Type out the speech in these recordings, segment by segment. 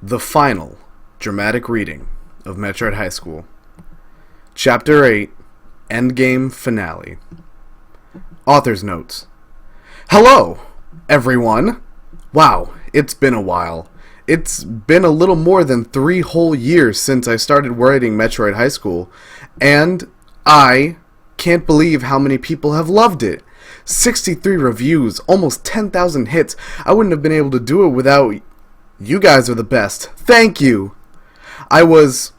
The final dramatic reading of Metroid High School. Chapter 8, Endgame Finale. Author's Notes. Hello, everyone! Wow, it's been a while. It's been a little more than 3 whole years since I started writing Metroid High School, and I can't believe how many people have loved it. 63 reviews, almost 10,000 hits. I wouldn't have been able to do it without... You guys are the best. Thank you! I was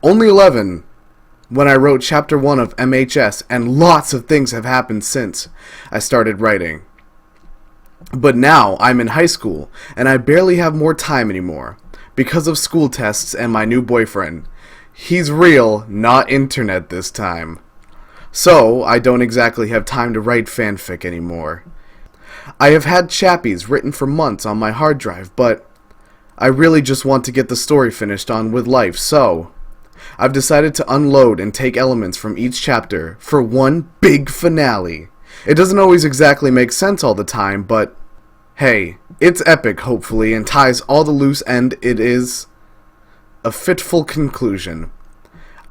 only 11 when I wrote Chapter 1 of MHS, and lots of things have happened since I started writing. But now I'm in high school, and I barely have more time anymore, because of school tests and my new boyfriend. He's real, not internet this time. So, I don't exactly have time to write fanfic anymore. I have had chappies written for months on my hard drive, but I really just want to get the story finished on with life, so I've decided to unload and take elements from each chapter for one big finale. It doesn't always exactly make sense all the time, but hey, it's epic, hopefully, and ties all the loose ends. It is a fitful conclusion.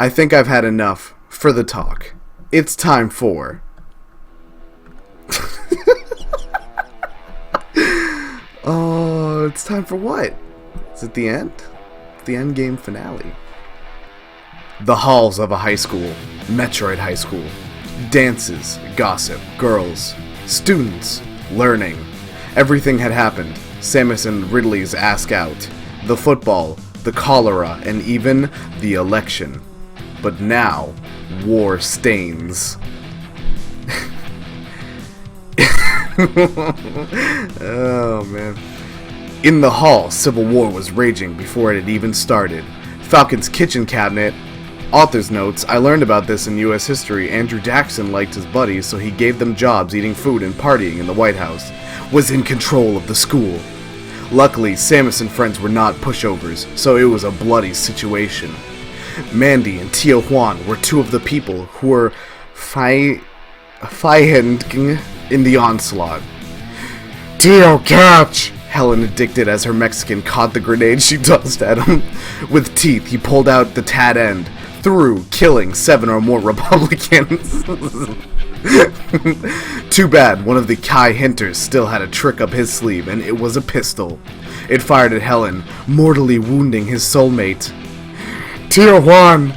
I think I've had enough for the talk. It's time for... Oh, it's time for what? Is it the end? The Endgame finale. The halls of a high school. Metroid High School. Dances, gossip, girls, students, learning. Everything had happened. Samus and Ridley's ask out. The football, the cholera, and even the election. But now, war stains. Oh, man. In the hall, civil war was raging before it had even started. Falcon's kitchen cabinet. Author's notes, I learned about this in U.S. history. Andrew Jackson liked his buddies, so he gave them jobs eating food and partying in the White House. Was in control of the school. Luckily, Samus and friends were not pushovers, so it was a bloody situation. Mandy and Tio Juan were two of the people who were fighting in the onslaught. Tio, catch! Helen addicted as her Mexican caught the grenade she tossed at him. With teeth, he pulled out the tad end, through, killing 7 or more Republicans. Too bad, one of the Kai Hinters still had a trick up his sleeve, and it was a pistol. It fired at Helen, mortally wounding his soulmate. Tio Juan,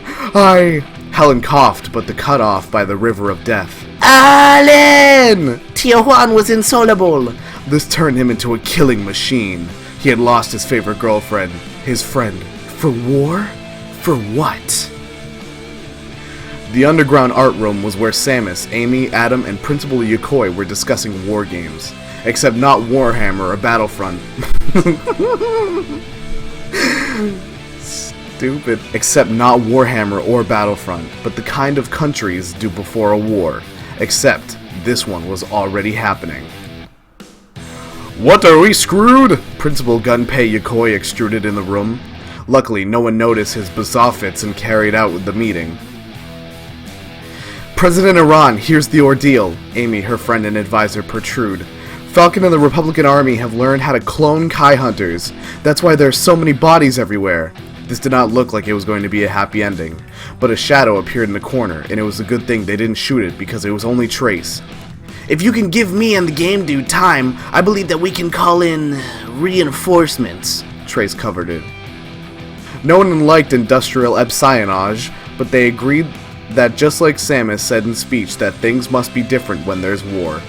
Helen coughed, but the cut off by the river of death. Alan! Tio Juan was insoluble. This turned him into a killing machine. He had lost his favorite girlfriend, his friend. For war? For what? The underground art room was where Samus, Amy, Adam, and Principal Yokoi were discussing war games. Except not Warhammer or Battlefront. Stupid. Except not Warhammer or Battlefront, but the kind of countries do before a war. Except this one was already happening. What, are we screwed? Principal Gunpei Yokoi extruded in the room. Luckily, no one noticed his bizarre fits and carried out with the meeting. President Iran, here's the ordeal. Amy, her friend and advisor, protrude. Falcon and the Republican Army have learned how to clone Kai Hunters. That's why there's so many bodies everywhere. This did not look like it was going to be a happy ending, but a shadow appeared in the corner, and it was a good thing they didn't shoot it because it was only Trace. If you can give me and the game dude time, I believe that we can call in reinforcements. Trace covered it. No one liked industrial espionage, but they agreed that just like Samus said in speech that things must be different when there's war.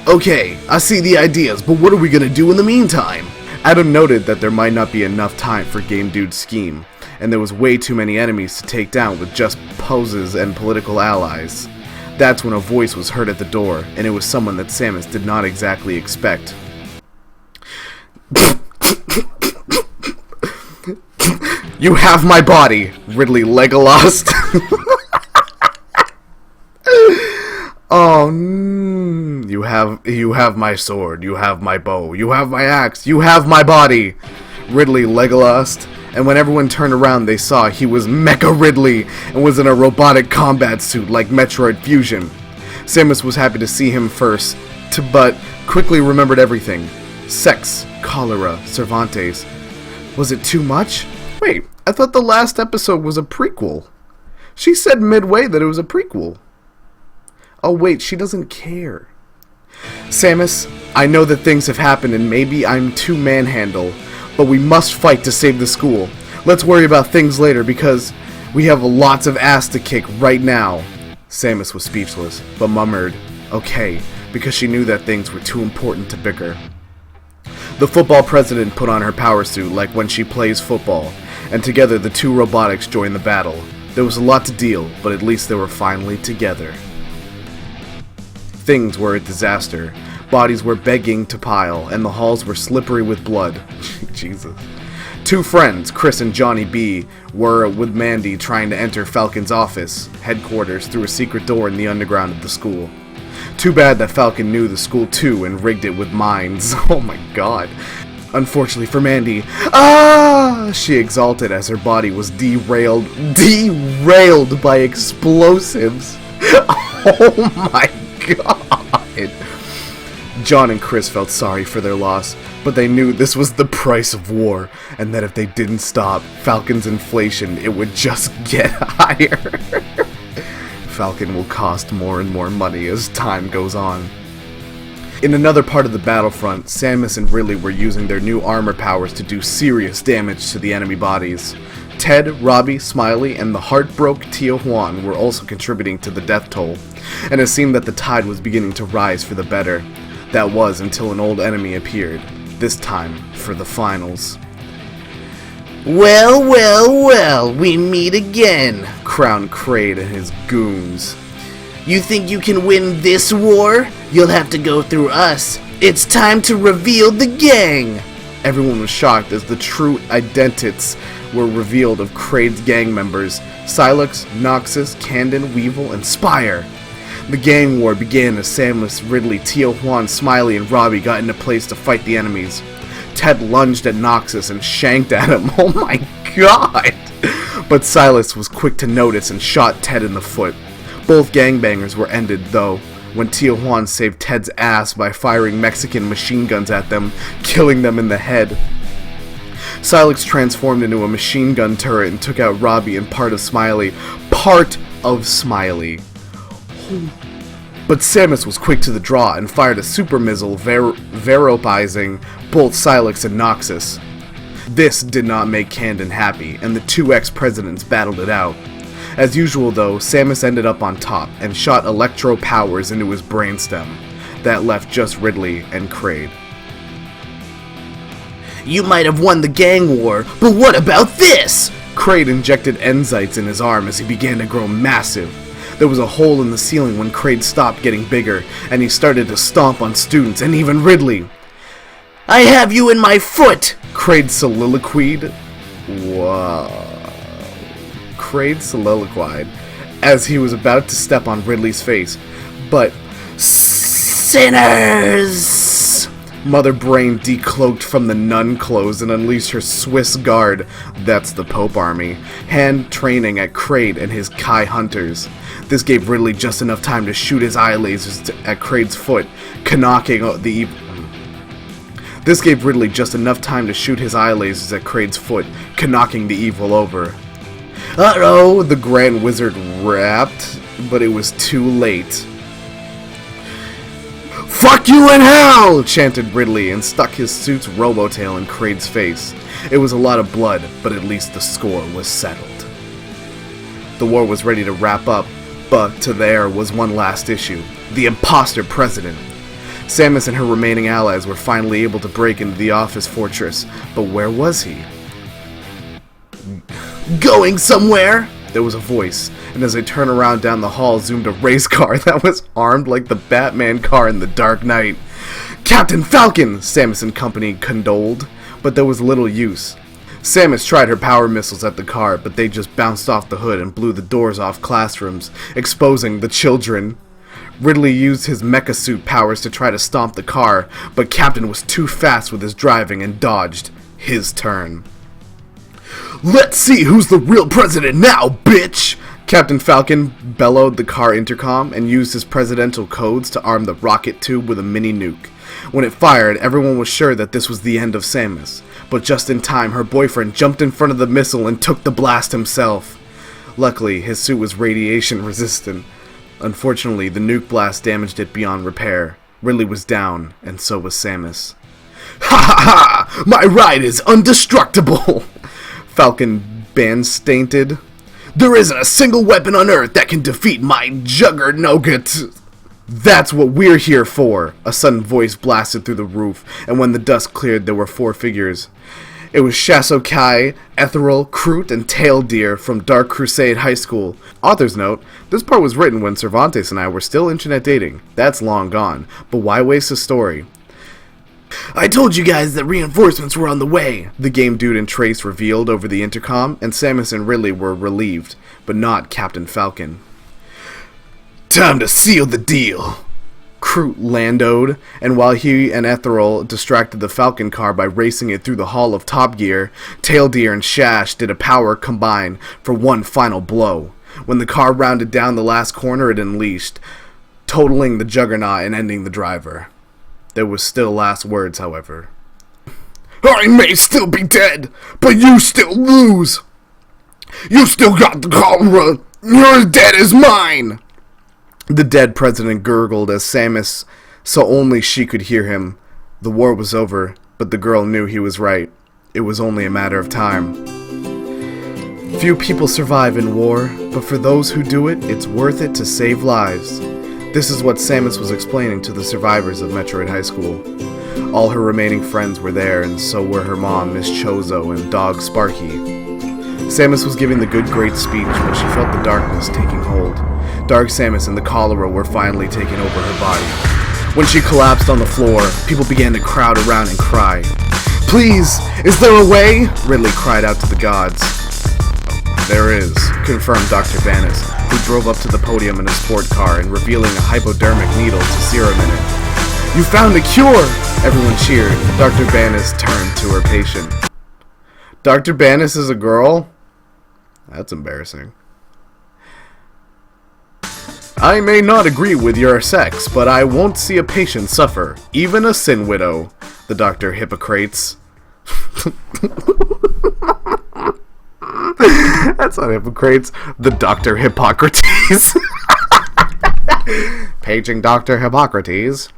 Okay, I see the ideas, but what are we gonna do in the meantime? Adam noted that there might not be enough time for Game Dude's scheme, and there was way too many enemies to take down with just poses and political allies. That's when a voice was heard at the door, and it was someone that Samus did not exactly expect. You have my body, Ridley Legolas. Oh, you have my sword, you have my bow, you have my axe, you have my body, Ridley Legolas. And when everyone turned around, they saw he was Mecha Ridley and was in a robotic combat suit like Metroid Fusion. Samus was happy to see him first, but quickly remembered everything. sex, cholera, Cervantes. Was it too much? Wait, I thought the last episode was a prequel. She said midway that it was a prequel. Oh wait, she doesn't care. Samus, I know that things have happened and maybe I'm too manhandle, but we must fight to save the school. Let's worry about things later because we have lots of ass to kick right now. Samus was speechless, but murmured, okay, because she knew that things were too important to bicker. The football president put on her power suit like when she plays football, and together the two robotics joined the battle. There was a lot to deal, but at least they were finally together. Things were a disaster. Bodies were begging to pile, and the halls were slippery with blood. Jesus. Two friends, Chris and Johnny B, were with Mandy trying to enter Falcon's office, headquarters, through a secret door in the underground of the school. Too bad that Falcon knew the school too and rigged it with mines. Oh my god. Unfortunately for Mandy, she exulted as her body was derailed by explosives. Oh my god. John and Chris felt sorry for their loss, but they knew this was the price of war, and that if they didn't stop Falcon's inflation, it would just get higher. Falcon will cost more and more money as time goes on. In another part of the battlefront, Samus and Ridley were using their new armor powers to do serious damage to the enemy bodies. Ted, Robbie, Smiley, and the heartbroken Tio Juan were also contributing to the death toll, and it seemed that the tide was beginning to rise for the better. That was until an old enemy appeared, this time for the finals. Well, we meet again, crowned Kraid and his goons. You think you can win this war? You'll have to go through us. It's time to reveal the gang! Everyone was shocked as the true identities were revealed of Kraid's gang members, Sylux, Noxus, Candon, Weevil, and Spire. The gang war began as Samus, Ridley, Tio Juan, Smiley, and Robbie got into place to fight the enemies. Ted lunged at Noxus and shanked at him. Oh my god! But Sylux was quick to notice and shot Ted in the foot. Both gangbangers were ended, though, when Tio Juan saved Ted's ass by firing Mexican machine guns at them, killing them in the head. Sylux transformed into a machine gun turret and took out Robbie and part of Smiley. Part of Smiley. But Samus was quick to the draw and fired a super missile vaporizing both Sylux and Noxus. This did not make Candon happy, and the two ex-presidents battled it out. As usual though, Samus ended up on top and shot electro powers into his brainstem. That left just Ridley and Kraid. You might have won the gang war, but what about this? Kraid injected Enzites in his arm as he began to grow massive. There was a hole in the ceiling when Kraid stopped getting bigger, and he started to stomp on students and even Ridley. I have you in my foot! Kraid soliloquied. Whoa. Kraid soliloquized as he was about to step on Ridley's face, but sinners! Mother Brain decloaked from the nun clothes and unleashed her Swiss Guard, that's the Pope Army, hand training at Kraid and his Kai Hunters. This gave Ridley just enough time to shoot his eye lasers at Kraid's foot, knocking the evil. This gave Ridley just enough time to shoot his eye lasers at Kraid's foot, knocking the evil over. Uh-oh, the Grand Wizard rapped, but it was too late. Fuck you in hell! Chanted Ridley and stuck his suit's robotail in Kraid's face. It was a lot of blood, but at least the score was settled. The war was ready to wrap up, but to there was one last issue. The imposter president. Samus and her remaining allies were finally able to break into the office fortress, but where was he? Going somewhere? There was a voice, and as they turned around down the hall zoomed a race car that was armed like the Batman car in The Dark Knight. Captain Falcon! Samus and company condoled, but there was little use. Samus tried her power missiles at the car, but they just bounced off the hood and blew the doors off classrooms, exposing the children. Ridley used his mecha suit powers to try to stomp the car, but Captain was too fast with his driving and dodged. His turn. Let's see who's the real president now, bitch! Captain Falcon bellowed the car intercom and used his presidential codes to arm the rocket tube with a mini nuke. When it fired, everyone was sure that this was the end of Samus, but just in time, her boyfriend jumped in front of the missile and took the blast himself. Luckily, his suit was radiation resistant. Unfortunately, the nuke blast damaged it beyond repair. Ridley was down, and so was Samus. Ha ha ha! My ride is indestructible! Falcon band-stainted. There isn't a single weapon on Earth that can defeat my juggernaut. That's what we're here for! A sudden voice blasted through the roof, and when the dust cleared, there were 4 figures. It was Shasokai, Ethereal, Kroot, and Taildeer from Dark Crusade High School. Author's note, this part was written when Cervantes and I were still internet dating. That's long gone, but why waste a story? I told you guys that reinforcements were on the way, the game dude and Trace revealed over the intercom, and Samus and Ridley were relieved, but not Captain Falcon. Time to seal the deal! Kroot landoed, and while he and Ethereal distracted the Falcon car by racing it through the Hall of Top Gear, Taildeer and Shash did a power combine for one final blow. When the car rounded down the last corner, it unleashed, totaling the Juggernaut and ending the driver. There was still last words, however. I may still be dead, but you still lose! You still got the cholera! Your dead is mine! The dead president gurgled as Samus, so only she could hear him. The war was over, but the girl knew he was right. It was only a matter of time. Few people survive in war, but for those who do it, it's worth it to save lives. This is what Samus was explaining to the survivors of Metroid High School. All her remaining friends were there, and so were her mom, Miss Chozo, and dog Sparky. Samus was giving the good great speech when she felt the darkness taking hold. Dark Samus and the cholera were finally taking over her body. When she collapsed on the floor, people began to crowd around and cry. Please, is there a way? Ridley cried out to the gods. There is, confirmed Dr. Vanis, who drove up to the podium in a sport car and revealing a hypodermic needle to serum in it. You found a cure! Everyone cheered. Dr. Vanis turned to her patient. Dr. Vanis is a girl? That's embarrassing. I may not agree with your sex, but I won't see a patient suffer, even a sin widow, the doctor Hippocrates. That's not Hippocrates, the Dr. Hippocrates. Paging Dr. Hippocrates.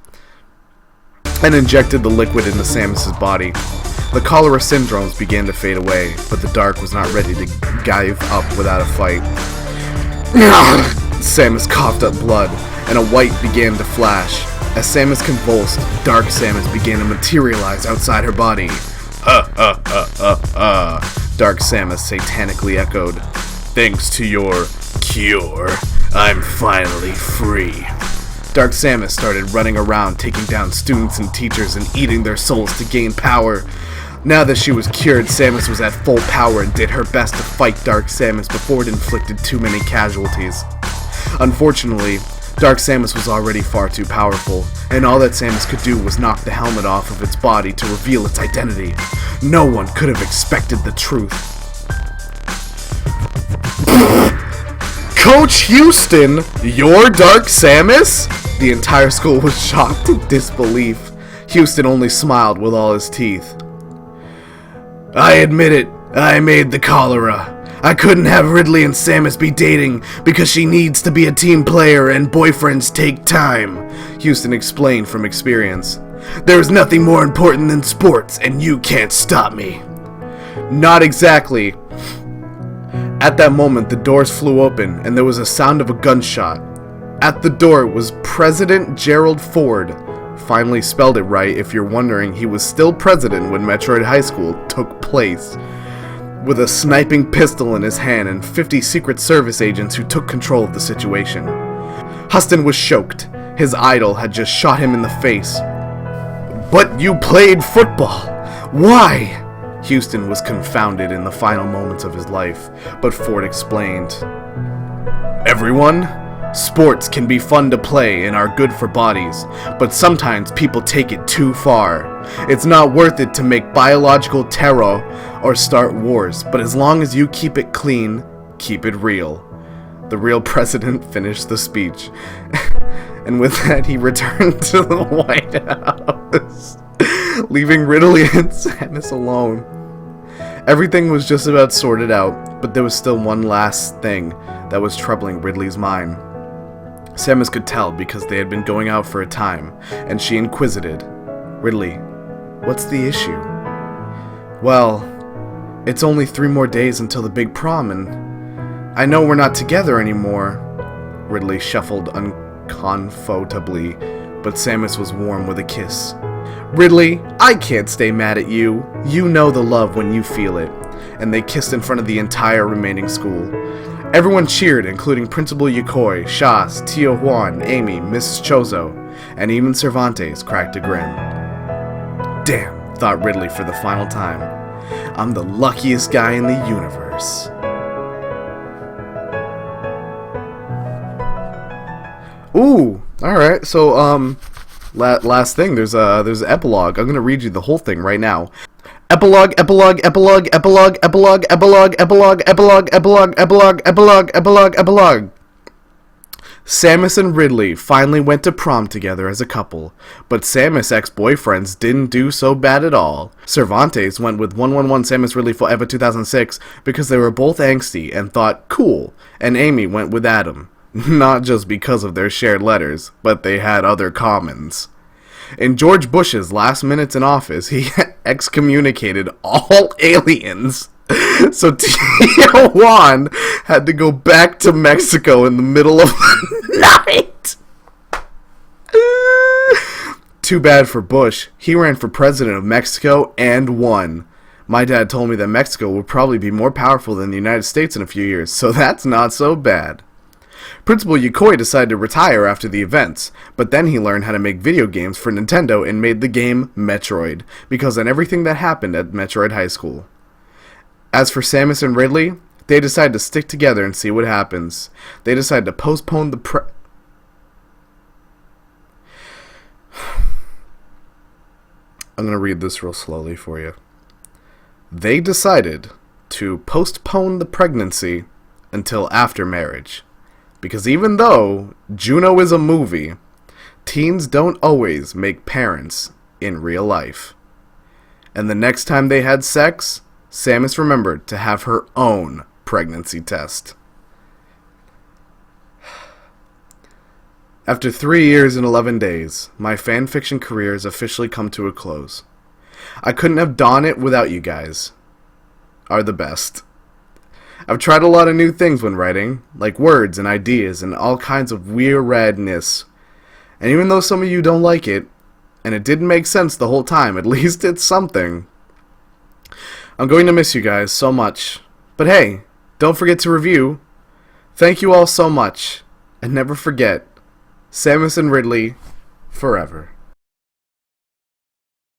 And injected the liquid into Samus's body. The cholera syndromes began to fade away, but the dark was not ready to give up without a fight. Samus coughed up blood, and a white began to flash. As Samus convulsed, Dark Samus began to materialize outside her body. Dark Samus satanically echoed. Thanks to your cure, I'm finally free. Dark Samus started running around, taking down students and teachers and eating their souls to gain power. Now that she was cured, Samus was at full power and did her best to fight Dark Samus before it inflicted too many casualties. Unfortunately, Dark Samus was already far too powerful, and all that Samus could do was knock the helmet off of its body to reveal its identity. No one could have expected the truth. Coach Houston, you're Dark Samus? The entire school was shocked in disbelief. Houston only smiled with all his teeth. I admit it, I made the cholera. I couldn't have Ridley and Samus be dating because she needs to be a team player and boyfriends take time, Houston explained from experience. There's nothing more important than sports, and you can't stop me. Not exactly. At that moment, the doors flew open, and there was a sound of a gunshot. At the door was President Gerald Ford. Finally spelled it right if you're wondering he was still president when Metroid High School took place. With a sniping pistol in his hand and 50 Secret Service agents who took control of the situation. Huston was choked. His idol had just shot him in the face. But you played football! Why? Houston was confounded in the final moments of his life, but Ford explained. Everyone, sports can be fun to play and are good for bodies, but sometimes people take it too far. It's not worth it to make biological terror or start wars, but as long as you keep it clean, keep it real. The real president finished the speech. And with that, he returned to the White House, leaving Ridley and Samus alone. Everything was just about sorted out, but there was still one last thing that was troubling Ridley's mind. Samus could tell because they had been going out for a time, and she inquisited, "Ridley, what's the issue?" "Well, it's only 3 more days until the big prom, and I know we're not together anymore." Ridley shuffled uncomfortably, but Samus was warm with a kiss. "Ridley, I can't stay mad at you. You know the love when you feel it." And they kissed in front of the entire remaining school. Everyone cheered, including Principal Yokoi, Shas, Tio Juan, Amy, Mrs. Chozo, and even Cervantes cracked a grin. "Damn," thought Ridley for the final time. "I'm the luckiest guy in the universe." Ooh, alright, so, last thing, there's an epilogue. I'm gonna read you the whole thing right now. Epilogue, epilogue, epilogue, epilogue, epilogue, epilogue, epilogue, epilogue, epilogue, epilogue, epilogue, epilogue, epilogue. Samus and Ridley finally went to prom together as a couple, but Samus' ex-boyfriends didn't do so bad at all. Cervantes went with 111 Samus Ridley Forever 2006 because they were both angsty and thought cool, and Amy went with Adam. Not just because of their shared letters, but they had other commons. In George Bush's last minutes in office, he excommunicated all aliens. So Tio Juan had to go back to Mexico in the middle of the night. Too bad for Bush. He ran for president of Mexico and won. My dad told me that Mexico would probably be more powerful than the United States in a few years, so that's not so bad. Principal Yokoi decided to retire after the events, but then he learned how to make video games for Nintendo and made the game Metroid, because of everything that happened at Metroid High School. As for Samus and Ridley, they decided to stick together and see what happens. They decided to postpone the I'm going to read this real slowly for you. They decided to postpone the pregnancy until after marriage. Because even though Juno is a movie, teens don't always make parents in real life. And the next time they had sex, Samus remembered to have her own pregnancy test. After 3 years and 11 days, my fanfiction career has officially come to a close. I couldn't have done it without you guys. Are the best. I've tried a lot of new things when writing, like words and ideas and all kinds of weirdness. And even though some of you don't like it, and it didn't make sense the whole time, at least it's something. I'm going to miss you guys so much. But hey, don't forget to review. Thank you all so much. And never forget, Samus and Ridley, forever.